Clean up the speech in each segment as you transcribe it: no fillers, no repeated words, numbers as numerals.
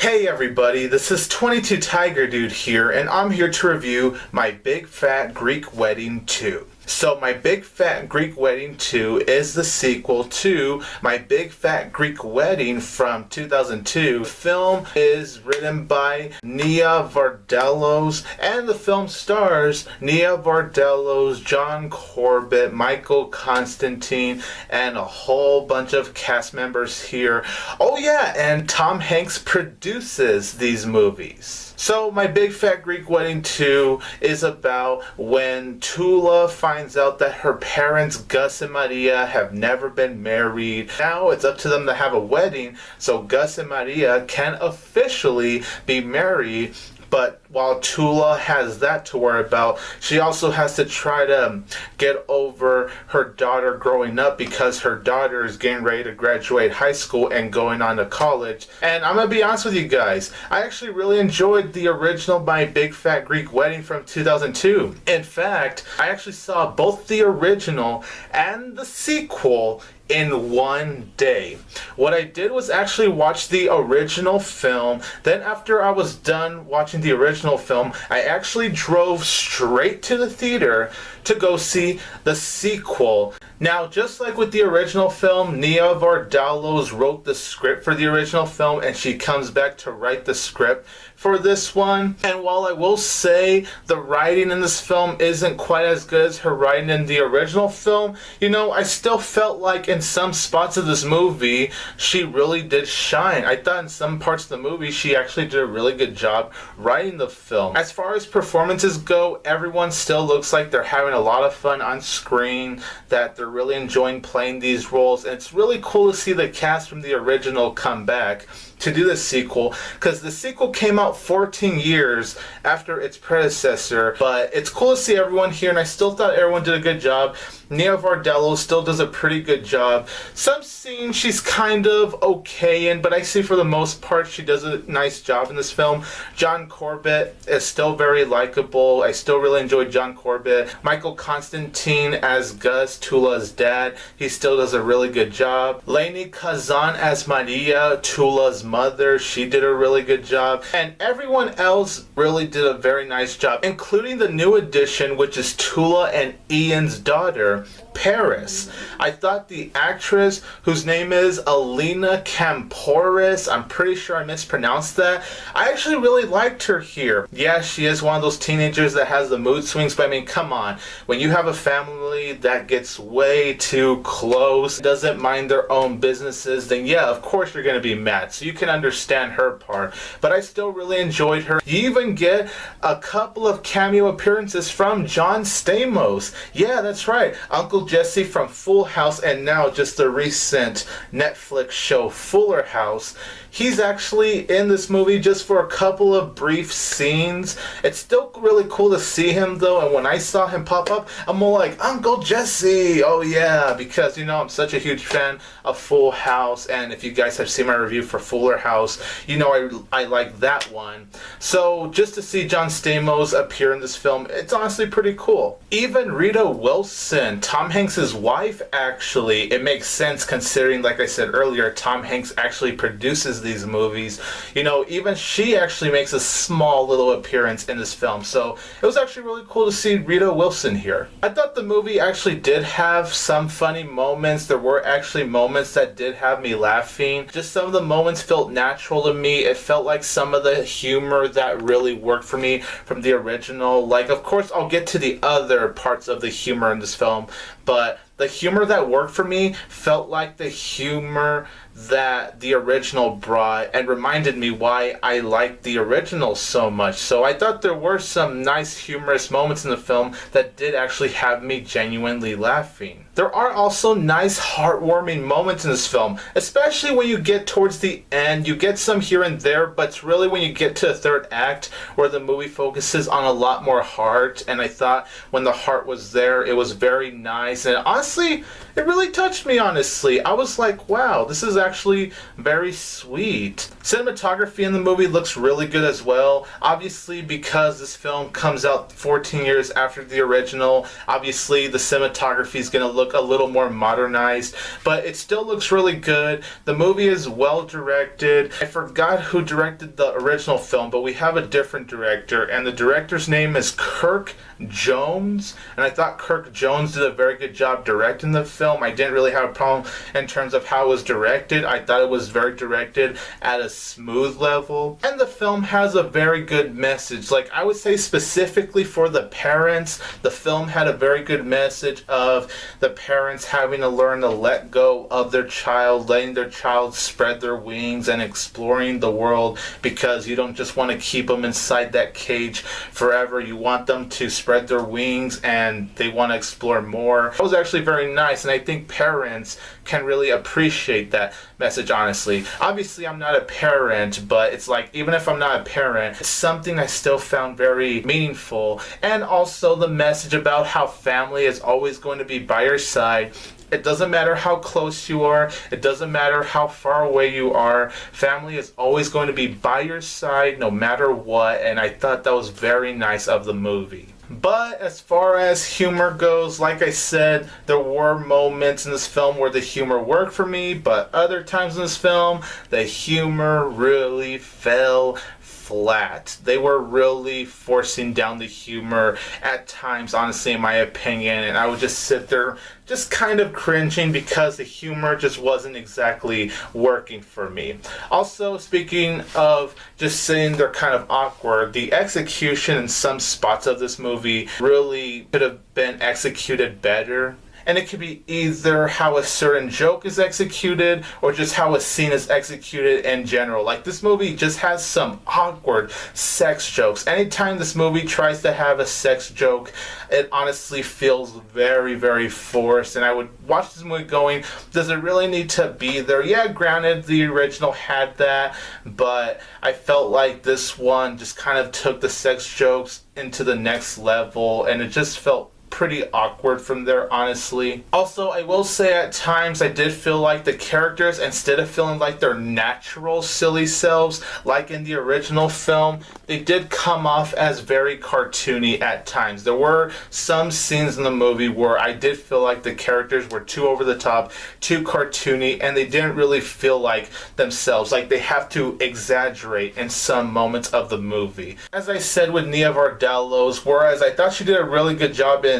Hey everybody, this is 22 Tiger Dude here, and I'm here to review My Big Fat Greek Wedding 2. So My Big Fat Greek Wedding 2 is the sequel to My Big Fat Greek Wedding from 2002. The film is written by Nia Vardalos, and the film stars Nia Vardalos, John Corbett, Michael Constantine, and a whole bunch of cast members here. Oh yeah, and Tom Hanks produces these movies. So My Big Fat Greek Wedding 2 is about when Tula finds out that her parents, Gus and Maria, have never been married. Now it's up to them to have a wedding so Gus and Maria can officially be married. But while Tula has that to worry about, she also has to try to get over her daughter growing up because her daughter is getting ready to graduate high school and going on to college. And I'm going to be honest with you guys, I actually really enjoyed the original My Big Fat Greek Wedding from 2002. In fact, I actually saw both the original and the sequel in one day. What I did was actually watch the original film. Then after I was done watching the original film, I actually drove straight to the theater to go see the sequel. Now, just like with the original film, Nia Vardalos wrote the script for the original film, and she comes back to write the script for this one. And while I will say the writing in this film isn't quite as good as her writing in the original film, you know, I still felt like in some spots of this movie, she really did shine. I thought in some parts of the movie, she actually did a really good job writing the film. As far as performances go, everyone still looks like they're having a lot of fun on screen, that they're really enjoying playing these roles, and it's really cool to see the cast from the original come back to do the sequel, because the sequel came out 14 years after its predecessor. But it's cool to see everyone here, and I still thought everyone did a good job. Nia Vardalos still does a pretty good job. Some scenes she's kind of okay in, but I see for the most part she does a nice job in this film. John Corbett is still very likable. I still really enjoyed John Corbett. Michael Constantine as Gus, Tula's dad, he still does a really good job. Lainie Kazan as Maria, Tula's mother, she did a really good job. And everyone else really did a very nice job, including the new addition, which is Tula and Ian's daughter, Paris. I thought the actress, whose name is Elena Kampouris, I'm pretty sure I mispronounced that, I actually really liked her here. Yeah, she is one of those teenagers that has the mood swings, but I mean, come on. When you have a family that gets way too close, doesn't mind their own businesses, then yeah, of course you're going to be mad. So you can understand her part. But I still really enjoyed her. You even get a couple of cameo appearances from John Stamos. Yeah, that's right. Uncle Jesse from Full House, and now just the recent Netflix show Fuller House. He's actually in this movie just for a couple of brief scenes. It's still really cool to see him though, and when I saw him pop up, I'm more like, Uncle Jesse! Oh yeah, because you know, I'm such a huge fan of Full House, and if you guys have seen my review for Fuller House, you know I like that one. So just to see John Stamos appear in this film, it's honestly pretty cool. Even Rita Wilson, Tom Hanks' wife, actually, it makes sense considering, like I said earlier, Tom Hanks actually produces these movies. You know, even she actually makes a small little appearance in this film. So it was actually really cool to see Rita Wilson here. I thought the movie actually did have some funny moments. There were actually moments that did have me laughing. Just some of the moments felt natural to me. It felt like some of the humor that really worked for me from the original. Like, of course, I'll get to the other parts of the humor in this film, but the humor that worked for me felt like the humor that the original brought and reminded me why I liked the original so much. So I thought there were some nice humorous moments in the film that did actually have me genuinely laughing. There are also nice heartwarming moments in this film, especially when you get towards the end. You get some here and there, but it's really when you get to the third act where the movie focuses on a lot more heart, and I thought when the heart was there, it was very nice, and honestly, it really touched me, honestly. I was like, wow, this is actually actually very sweet. Cinematography in the movie looks really good as well. Obviously, because this film comes out 14 years after the original, obviously the cinematography is going to look a little more modernized, but it still looks really good. The movie is well directed. I forgot who directed the original film, but we have a different director, and the director's name is Kirk Jones, and I thought Kirk Jones did a very good job directing the film. I didn't really have a problem in terms of how it was directed. I thought it was very directed at a smooth level, and the film has a very good message. Like, I would say specifically for the parents, the film had a very good message of the parents having to learn to let go of their child, letting their child spread their wings and exploring the world, because you don't just want to keep them inside that cage forever. You want them to spread their wings and they want to explore more. It was actually very nice, and I think parents can really appreciate that message, honestly. Obviously, I'm not a parent, but it's like, even if I'm not a parent, it's something I still found very meaningful. And also the message about how family is always going to be by your side. It doesn't matter how close you are. It doesn't matter how far away you are. Family is always going to be by your side no matter what, and I thought that was very nice of the movie. But as far as humor goes, like I said, there were moments in this film where the humor worked for me, but other times in this film, the humor really fell flat. They were really forcing down the humor at times, honestly, in my opinion, and I would just sit there just kind of cringing because the humor just wasn't exactly working for me. Also, speaking of just saying they're kind of awkward, the execution in some spots of this movie really could have been executed better. And it could be either how a certain joke is executed or just how a scene is executed in general. Like, this movie just has some awkward sex jokes. Anytime this movie tries to have a sex joke, it honestly feels very, very forced. And I would watch this movie going, does it really need to be there? Yeah, granted, the original had that, but I felt like this one just kind of took the sex jokes into the next level, and it just felt pretty awkward from there, honestly. Also, I will say at times I did feel like the characters, instead of feeling like their natural silly selves like in the original film, they did come off as very cartoony at times. There were some scenes in the movie where I did feel like the characters were too over the top, too cartoony, and they didn't really feel like themselves. Like, they have to exaggerate in some moments of the movie. As I said with Nia Vardalos, whereas I thought she did a really good job in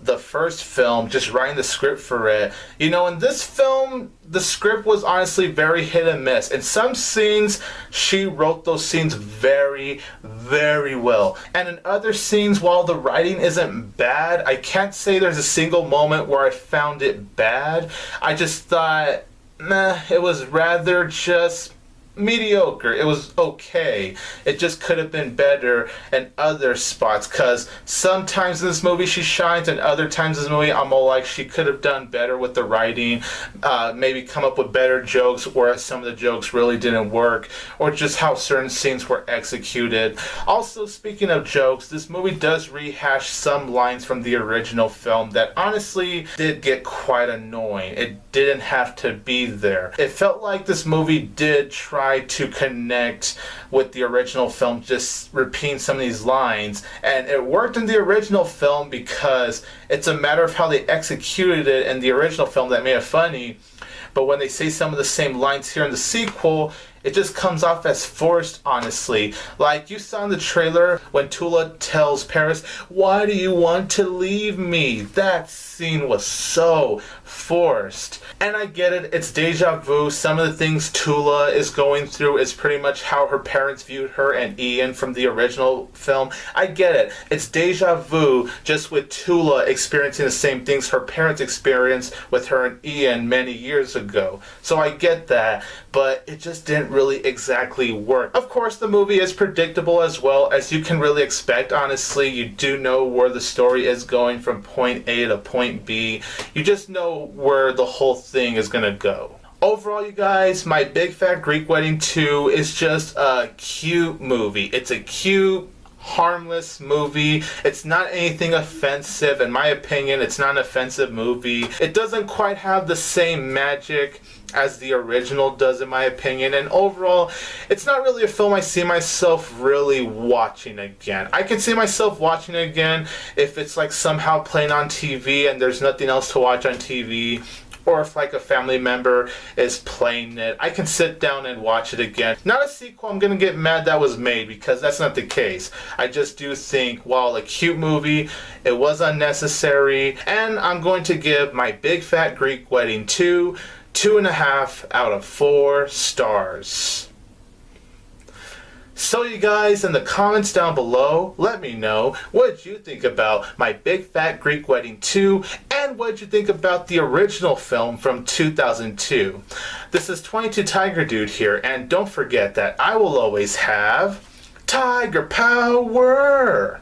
the first film, just writing the script for it, you know, in this film, the script was honestly very hit and miss. In some scenes, she wrote those scenes very, very well. And in other scenes, while the writing isn't bad, I can't say there's a single moment where I found it bad. I just thought, meh, it was rather just mediocre. It was okay. It just could have been better in other spots, because sometimes in this movie she shines, and other times in this movie I'm all like, she could have done better with the writing, maybe come up with better jokes, whereas some of the jokes really didn't work, or just how certain scenes were executed. Also, speaking of jokes, this movie does rehash some lines from the original film that honestly did get quite annoying. It didn't have to be there. It felt like this movie did try to connect with the original film, just repeating some of these lines, and it worked in the original film because it's a matter of how they executed it in the original film that made it funny. But when they say some of the same lines here in the sequel, it just comes off as forced, honestly. Like, you saw in the trailer when Tula tells Paris, "Why do you want to leave me?" That scene was so forced. And I get it, it's deja vu. Some of the things Tula is going through is pretty much how her parents viewed her and Ian from the original film. I get it. It's deja vu, just with Tula experiencing the same things her parents experienced with her and Ian many years ago. So I get that, but it just didn't really exactly work. Of course, the movie is predictable as well, as you can really expect. Honestly, you do know where the story is going from point A to point B. You just know where the whole thing is gonna go. Overall, you guys, My Big Fat Greek Wedding 2 is just a cute movie. It's a cute, harmless movie. It's not anything offensive. In my opinion, it's not an offensive movie. It doesn't quite have the same magic as the original does, in my opinion, and overall it's not really a film I see myself really watching again. I can see myself watching it again if it's like somehow playing on TV and there's nothing else to watch on TV, or if like a family member is playing it. I can sit down and watch it again. Not a sequel I'm gonna get mad that was made, because that's not the case. I just do think, while a cute movie, it was unnecessary, and I'm going to give My Big Fat Greek Wedding 2.5 out of 4 stars. So you guys, in the comments down below, let me know what you think about My Big Fat Greek Wedding 2 and what you think about the original film from 2002. This is 22 Tiger Dude here, and don't forget that I will always have Tiger Power!